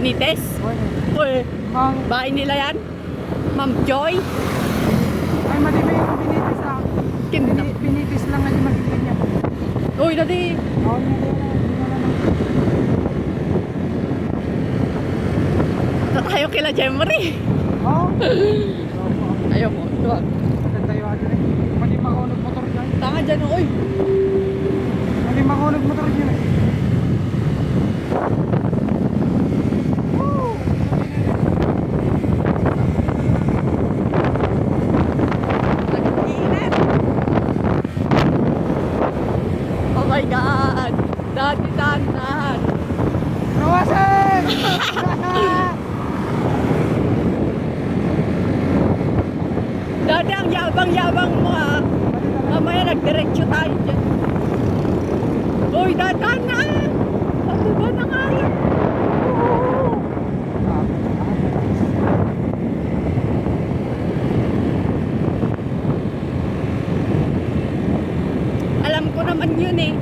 Binites? Uy, Mang, bahay nila yan? Ma'am Joy? ay mali ba yung binitis lang? Kim? Binitis lang nga yung maging ganyan. Uy, dati. Oo, hindi na lang. Tayo kila Jemery. Oo. Ayaw mo. Tuwag. Tayo agad eh. Mali makunog motor dyan. Tanga dyan, uy. Mali makunog motor dyan eh. Nag-iinit. Oh my God. Dati dahan. Nawasan! Dati ang yabang-yabang mo ha. Mamaya nagdiretso tayo dyan. Uy, dadan na. Pababa na nga yan. Oo. Alam ko naman yun eh.